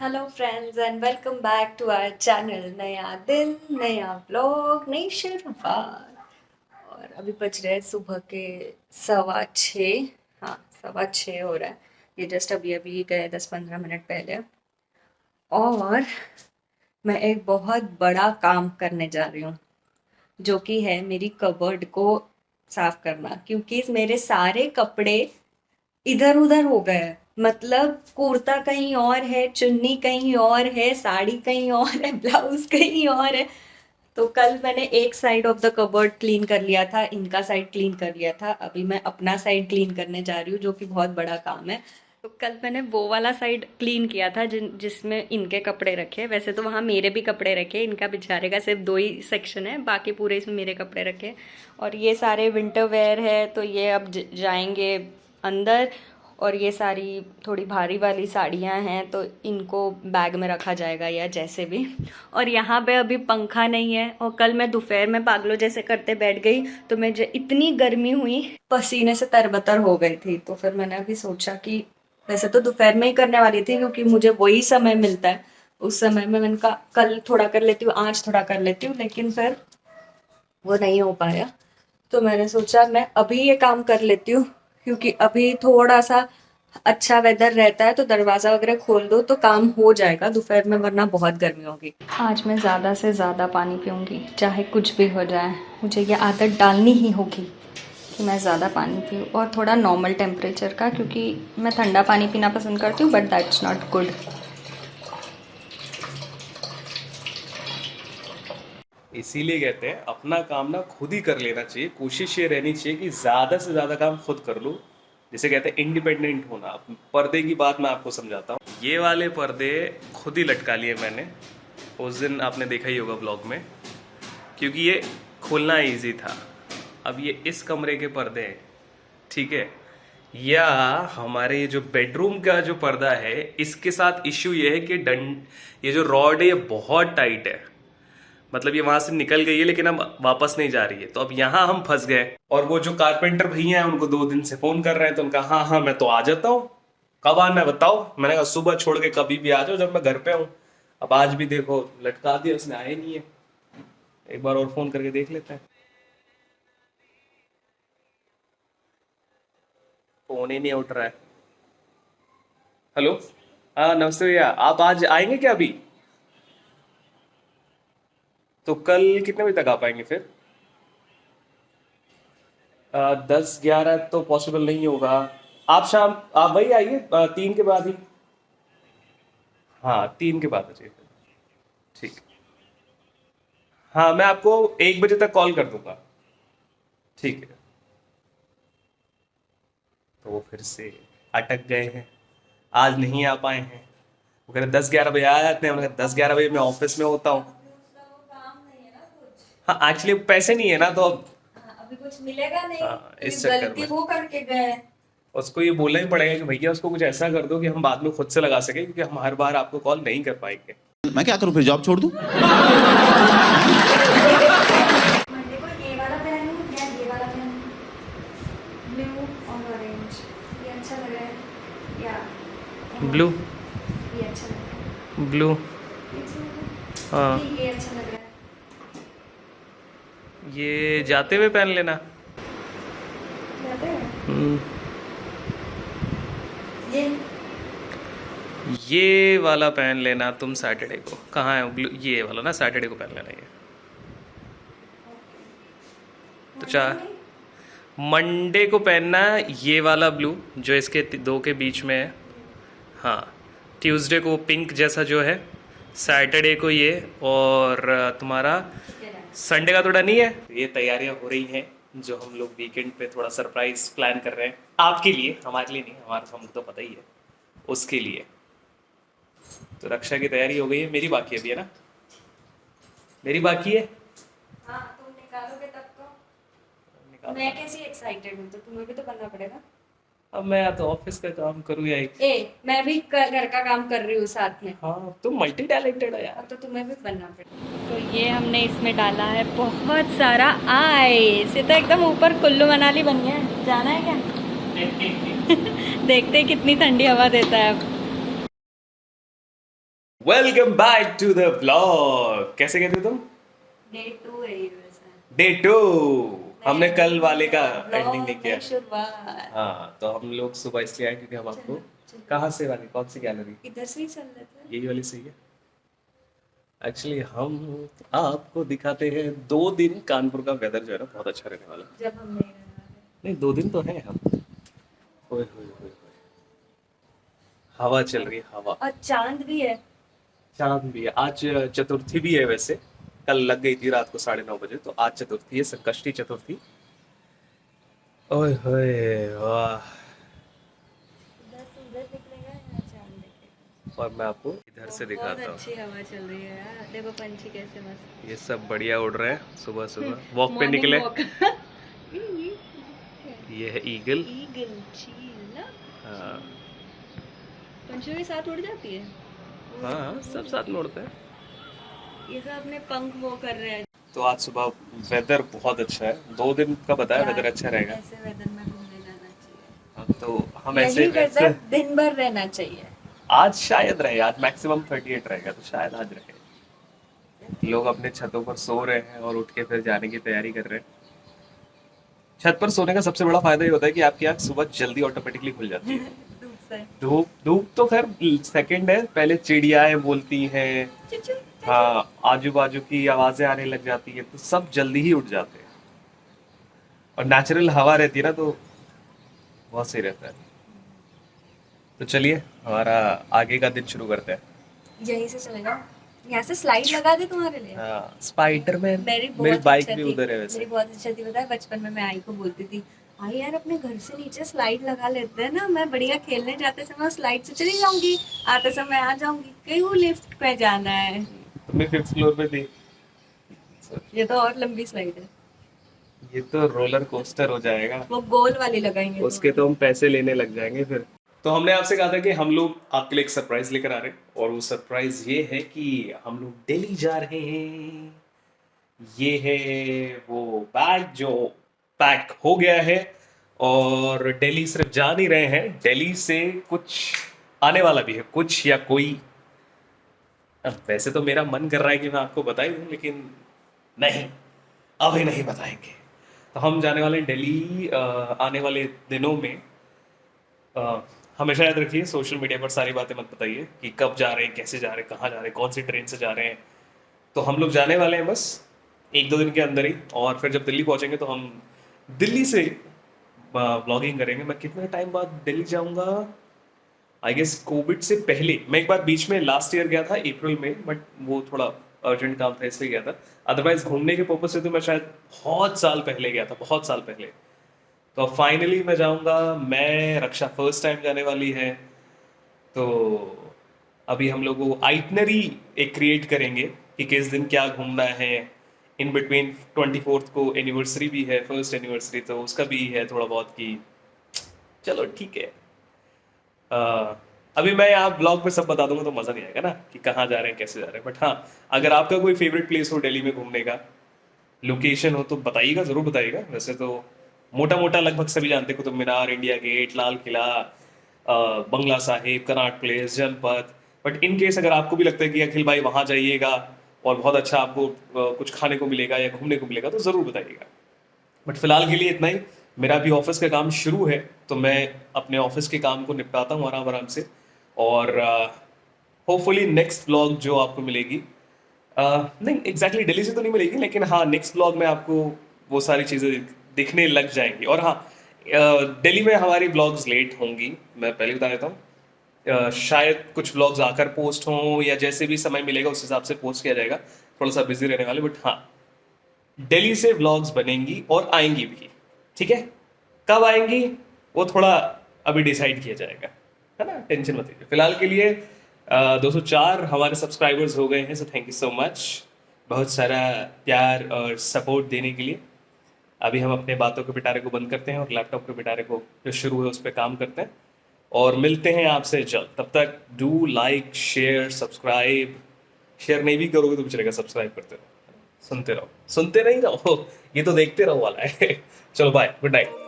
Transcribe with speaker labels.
Speaker 1: Hello friends and welcome back to our channel. नया दिन, नया ब्लॉग, नई शुरुआत। और अभी बज रहे हैं सुबह के 6:15। हाँ, 6:15 हो रहा है। ये जस्ट अभी अभी गए 10-15 मिनट पहले। और मैं एक बहुत बड़ा काम करने जा रही हूँ, जो कि है मेरी कबर्ड को साफ करना, क्योंकि मेरे सारे कपड़े इधर उधर हो गए हैं। मतलब कुर्ता कहीं और है, चुन्नी कहीं और है, साड़ी कहीं और है, ब्लाउज कहीं और है। तो कल मैंने एक side of the cupboard clean कर लिया था, इनका साइड क्लीन कर लिया था। अभी मैं अपना साइड क्लीन करने जा रही हूँ, जो कि बहुत बड़ा काम है। तो कल मैंने वो वाला साइड क्लीन किया था जिसमें इनके कपड़े रखे। वैसे तो वहाँ मेरे भी कपड़े रखे, इनका बेचारे का सिर्फ 2 ही सेक्शन है, बाकी पूरे इसमें मेरे कपड़े रखे। और ये सारे विंटर वेयर है, तो ये अब जाएंगे अंदर। और ये सारी थोड़ी भारी वाली साड़ियाँ हैं, तो इनको बैग में रखा जाएगा या जैसे भी। और यहाँ पे अभी पंखा नहीं है, और कल मैं दोपहर में पागलों जैसे करते बैठ गई, तो मुझे इतनी गर्मी हुई, पसीने से तरबतर हो गई थी। तो फिर मैंने अभी सोचा कि वैसे तो दोपहर में ही करने वाली थी, क्योंकि मुझे वही समय मिलता है। उस समय में मैंने कहा कल थोड़ा कर लेती हूँ, आज थोड़ा कर लेती हूँ, लेकिन फिर वो नहीं हो पाया। तो मैंने सोचा मैं अभी ये काम कर लेती हूँ, क्योंकि अभी थोड़ा सा अच्छा वेदर रहता है, तो दरवाज़ा वगैरह खोल दो तो काम हो जाएगा दोपहर में, वरना बहुत गर्मी होगी। आज मैं ज़्यादा से ज़्यादा पानी पीऊँगी, चाहे कुछ भी हो जाए। मुझे ये आदत डालनी ही होगी कि मैं ज़्यादा पानी पीऊँ, और थोड़ा नॉर्मल टेम्परेचर का, क्योंकि मैं ठंडा पानी पीना पसंद करती हूँ, बट दैट्स नॉट गुड।
Speaker 2: इसीलिए कहते हैं अपना काम ना खुद ही कर लेना चाहिए। कोशिश ये रहनी चाहिए कि ज़्यादा से ज़्यादा काम खुद कर लो। जिसे कहते हैं इंडिपेंडेंट होना। अब पर्दे की बात मैं आपको समझाता हूँ। ये वाले पर्दे खुद ही लटका लिए मैंने, उस दिन आपने देखा ही होगा ब्लॉग में, क्योंकि ये खोलना इजी था। अब ये इस कमरे के पर्दे हैं, ठीक है। या हमारे ये जो बेडरूम का जो पर्दा है, इसके साथ इश्यू ये है कि ये जो रॉड है ये बहुत टाइट है। मतलब ये वहां से निकल गई है, लेकिन अब वापस नहीं जा रही है। तो अब यहाँ हम फंस गए। और वो जो कारपेंटर भैया हैं, उनको 2 दिन से फोन कर रहे हैं, तो उनका हाँ हाँ मैं तो आ जाता हूँ, कब आना है बताओ। मैंने कहा सुबह छोड़ के कभी भी आ जाओ जब मैं घर पे हूँ। अब आज भी देखो लटका दिया, उसने आए नहीं है। एक बार और फोन करके देख लेते हैं। फोन ही नहीं उठ रहा है। हेलो, हाँ नमस्ते भैया, आप आज आएंगे क्या अभी? तो कल कितने बजे तक आ पाएंगे फिर? 10-11 तो पॉसिबल नहीं होगा। आप वही आइए, 3 के बाद ही। हाँ, 3 के बाद आ जाइए फिर। ठीक है। हाँ, मैं आपको 1 बजे तक कॉल कर दूंगा। ठीक है। तो वो फिर से अटक गए हैं, आज नहीं आ पाए हैं। वो कह रहे 10-11 बजे आ जाते हैं। मैंने कहा 10-11 बजे मैं ऑफिस में होता हूँ। हाँ, एक्चुअली पैसे नहीं है ना, तो अब
Speaker 1: अभी कुछ मिलेगा नहीं,
Speaker 2: हाँ,
Speaker 1: तो
Speaker 2: इस
Speaker 1: ये
Speaker 2: चक्कर
Speaker 1: गलती
Speaker 2: में
Speaker 1: वो करके गए।
Speaker 2: उसको ये बोलना ही पड़ेगा कि भैया उसको कुछ ऐसा कर दो कि हम बाद में खुद से लगा सके, क्योंकि हम हर बार आपको कॉल नहीं कर पाएंगे।
Speaker 3: मैं क्या करूं फिर, जॉब छोड़ दूं?
Speaker 1: मंडे को ये वाला पहनूं या ये वाला पहनूं? ब्लू और ऑरेंज, ये अच्छा लग रहा है या
Speaker 2: ब्लू।
Speaker 1: ये अच्छा लग रहा है?
Speaker 2: ब्लू।
Speaker 1: ये अच्छा लग रहा है
Speaker 2: हाँ,
Speaker 1: कि ये अच्छा लग रहा है?
Speaker 2: ये जाते हुए पहन लेना।
Speaker 1: जाते हैं
Speaker 2: हम्म,
Speaker 1: ये।
Speaker 2: ये वाला पहन लेना तुम सैटरडे को। कहाँ है ब्लू? ये वाला ना, सैटरडे को पहन लेना ये। तो मंडे को पहनना ये वाला ब्लू, जो इसके 2 के बीच में है। हाँ, ट्यूसडे को पिंक जैसा जो है, सैटरडे को ये, और तुम्हारा संडे का थोड़ा नहीं है। ये तैयारियां हो रही हैं, जो हम लोग वीकेंड पे थोड़ा सरप्राइज प्लान कर रहे हैं आपके लिए, हमारे लिए नहीं। हमारा तो हमको तो पता ही है, उसके लिए। तो रक्षा की तैयारी हो गई है, मेरी बाकी है अभी, है ना? मेरी बाकी है।
Speaker 1: हाँ, तुम निकालोगे तब तो।
Speaker 2: निकाल।
Speaker 1: मैं कैसी एक्साइटेड हूँ, तो तुम्हें भी तो करना पड़ेगा।
Speaker 2: अब मैं या तो ऑफिस का काम करूँ या
Speaker 1: मैं भी घर का काम कर रही हूँ साथ में।
Speaker 2: हाँ, तुम मल्टी टैलेंटेड हो यार।
Speaker 1: तो तुम्हें भी बनना पड़ेगा। तो ये हमने इसमें डाला है बहुत सारा आइस। ये तो एकदम ऊपर कुल्लू मनाली बन गया है। जाना है क्या? देखते हैं कितनी ठंडी हवा देता है अब।
Speaker 2: Welcome back to the blog. कैसे कहते हो तुम?
Speaker 1: डे 2 है ये वैसे।
Speaker 2: डे 2। हमने कल वाले का
Speaker 1: Vlog
Speaker 2: एंडिंग नहीं किया।
Speaker 1: नई शुरुआत।
Speaker 2: हाँ, तो हम लोग सुबह इसलिए आए क्योंकि हम आपको
Speaker 1: चलो।
Speaker 2: कहाँ से वाली कौन सी गैलरी?
Speaker 1: इधर से ही चल रहे थे।
Speaker 2: यही वाली सही है। एक्चुअली हम आपको दिखाते हैं 2 दिन कानपुर का वेदर जो है ना बहुत अच्छा रहने वाला है।
Speaker 1: जब हम नहीं रहने वाले।
Speaker 2: नहीं, 2 दिन तो है हम। ओए होए होए होए। हवा चल रही है, हवा।
Speaker 1: और चांद भी है।
Speaker 2: चांद भी है। आज चतुर्थी भी है वैसे। कल लग गई थी रात को 9:30 बजे, तो आज चतुर्थी है, संकष्टी चतुर्थी। ओए होए वाह।
Speaker 1: उधर से उधर निकलेगा या चांद दिखेगा।
Speaker 2: और मैं आपको इधर से
Speaker 1: बहुत
Speaker 2: दिखाता हूँ।
Speaker 1: अच्छी हवा चल रही है यार, देखो पंछी कैसे मस्त।
Speaker 2: ये सब बढ़िया उड़ रहे हैं सुबह सुबह वॉक पे
Speaker 1: Morning
Speaker 2: निकले।
Speaker 1: walk।
Speaker 2: ये है ईगल।
Speaker 1: ईगल चील ना।
Speaker 2: हाँ
Speaker 1: पंछियों के साथ उड़ जाती है।
Speaker 2: हाँ, सब साथ में उड़ते हैं।
Speaker 1: ये सब अपने पंख वो कर रहे हैं।
Speaker 2: तो आज सुबह वेदर बहुत अच्छा है। 2 दिन का बताया
Speaker 1: यार,
Speaker 2: वेदर अच्छा रहेगा।
Speaker 1: ऐसे वेदर में घूमने जाना चाहिए।
Speaker 2: हाँ, तो हम ऐसे
Speaker 1: यही
Speaker 2: वैसे
Speaker 1: वेदर दिन भर रहना चाहिए।
Speaker 2: आज शायद रहे। आज मैक्सिमम 38 रहेगा, तो शायद आज रहे। लोग अपने छतों पर सो रहे हैं और उठ के फिर जाने की तैयारी कर रहे हैं। छत पर सोने का सबसे बड़ा फायदा ये होता है कि आपकी आंख सुबह जल्दी ऑटोमेटिकली खुल जाती है।
Speaker 1: धूप से।
Speaker 2: धूप धूप तो खैर सेकंड है, पहले चिड़ियाएं बोलती हैं।
Speaker 1: चुचु।
Speaker 2: हाँ, आजू बाजू की आवाजें आने लग जाती है, तो सब जल्दी ही उठ जाते हैं। और नेचुरल हवा रहती है ना, तो बहुत सही रहता है। तो चलिए हमारा आगे का दिन शुरू करते हैं।
Speaker 1: यहीं से चले जाओ। यहाँ से स्लाइड लगा दे तुम्हारे लिए।
Speaker 2: हाँ, स्पाइडरमैन।
Speaker 1: मेरी
Speaker 2: मेरी
Speaker 1: बहुत
Speaker 2: बाइक
Speaker 1: इच्छा
Speaker 2: भी
Speaker 1: थी।
Speaker 2: उधर है
Speaker 1: मेरी
Speaker 2: वैसे।
Speaker 1: बहुत इच्छा थी, पता है बचपन में मैं आई को बोलती थी, आई यार अपने घर से नीचे स्लाइड लगा लेते हैं ना, मैं बढ़िया खेलने जाते समय स्लाइड से चली जाऊंगी, आते समय आ जाऊंगी, क्यों लिफ्ट पे जाना है।
Speaker 2: तुमने 5th फ्लोर पे थी।
Speaker 1: ये तो और लंबी स्लाइड है।
Speaker 2: ये तो रोलर कोस्टर हो जाएगा।
Speaker 1: वो गोल वाली लगाएंगे
Speaker 2: उसके तो हम पैसे लेने लग जाएंगे फिर। तो हमने आपसे कहा था कि हम लोग आपके लिए एक सरप्राइज लेकर आ रहे हैं, और वो सरप्राइज ये है कि हम लोग दिल्ली जा रहे हैं। ये है वो बैग जो पैक हो गया है, और दिल्ली सिर्फ जा नहीं रहे हैं, दिल्ली से कुछ आने वाला भी है, कुछ या कोई। अब वैसे तो मेरा मन कर रहा है कि मैं आपको बता ही दूं, लेकिन नहीं, अभी नहीं बताएंगे। तो हम जाने वाले हैं दिल्ली आने वाले दिनों में। हमेशा याद रखिए, सोशल मीडिया पर सारी बातें मत बताइए कि कब जा रहे हैं, कैसे जा रहे हैं, कहाँ जा रहे हैं, कौन सी ट्रेन से जा रहे हैं। तो हम लोग जाने वाले हैं बस 1-2 दिन के अंदर ही, और फिर जब दिल्ली पहुंचेंगे तो हम दिल्ली से व्लॉगिंग करेंगे। मैं कितने टाइम बाद दिल्ली जाऊंगा, आई गेस कोविड से पहले। मैं एक बार बीच में लास्ट ईयर गया था अप्रैल में, बट वो थोड़ा अर्जेंट काम था इसलिए गया था। अदरवाइज घूमने के पर्पज से तो मैं शायद बहुत साल पहले गया था, बहुत साल पहले। तो अब फाइनली मैं जाऊंगा। मैं रक्षा फर्स्ट टाइम जाने वाली है, तो अभी हम लोग वो आइटनरी एक क्रिएट करेंगे कि किस दिन क्या घूमना है। इन बिटवीन 24th को एनिवर्सरी भी है, फर्स्ट एनिवर्सरी, तो उसका भी है थोड़ा बहुत कि चलो ठीक है। अभी मैं यहाँ ब्लॉग पे सब बता दूंगा तो मज़ा नहीं आएगा ना कि कहाँ जा रहे हैं, कैसे जा रहे हैं। बट हाँ, अगर आपका कोई फेवरेट प्लेस हो दिल्ली में घूमने का, लोकेशन हो, तो बताइएगा, ज़रूर बताइएगा। वैसे तो मोटा मोटा लगभग सभी जानते, Qutub Minar, India Gate, Lal Qila, Bangla Sahib, Connaught Place, Janpath. But in case अगर आपको भी लगता है कि अखिल भाई वहाँ जाइएगा और बहुत अच्छा आपको कुछ खाने को मिलेगा या घूमने को मिलेगा, तो ज़रूर बताइएगा। बट फिलहाल के लिए इतना ही। मेरा अभी ऑफिस का काम शुरू है, तो मैं अपने ऑफिस के काम को निपटाता हूँ आराम आराम से। और होपफुली नेक्स्ट व्लॉग जो आपको मिलेगी, नहीं एग्जैक्टली दिल्ली से तो नहीं मिलेगी, लेकिन हाँ नेक्स्ट व्लॉग में आपको वो सारी चीज़ें दिखने लग जाएंगी। और हाँ, दिल्ली में हमारी व्लॉग्स लेट होंगी, मैं पहले बता देता हूँ। शायद कुछ व्लॉग्स आकर पोस्ट हों, या जैसे भी समय मिलेगा उस हिसाब से पोस्ट किया जाएगा। थोड़ा सा बिजी रहने वाले, बट हाँ दिल्ली से व्लॉग्स बनेंगी और आएंगी भी। ठीक है, कब आएंगी वो थोड़ा अभी डिसाइड किया जाएगा, है ना, टेंशन मत लीजिए। फिलहाल के लिए 204 हमारे सब्सक्राइबर्स हो गए हैं, so thank you so much, बहुत सारा प्यार और सपोर्ट देने के लिए। अभी हम अपने बातों के पिटारे को बंद करते हैं और लैपटॉप के पिटारे को जो शुरू है उस पर काम करते हैं, और मिलते हैं आपसे जल्द। तब तक do like, share, subscribe. Share नहीं भी करोगे तो भी चलेगा, सब्सक्राइब करते रहो, सुनते रहो, सुनते नहीं रहो, ये तो देखते रहो वाला है। चलो बाय, गुड नाइट।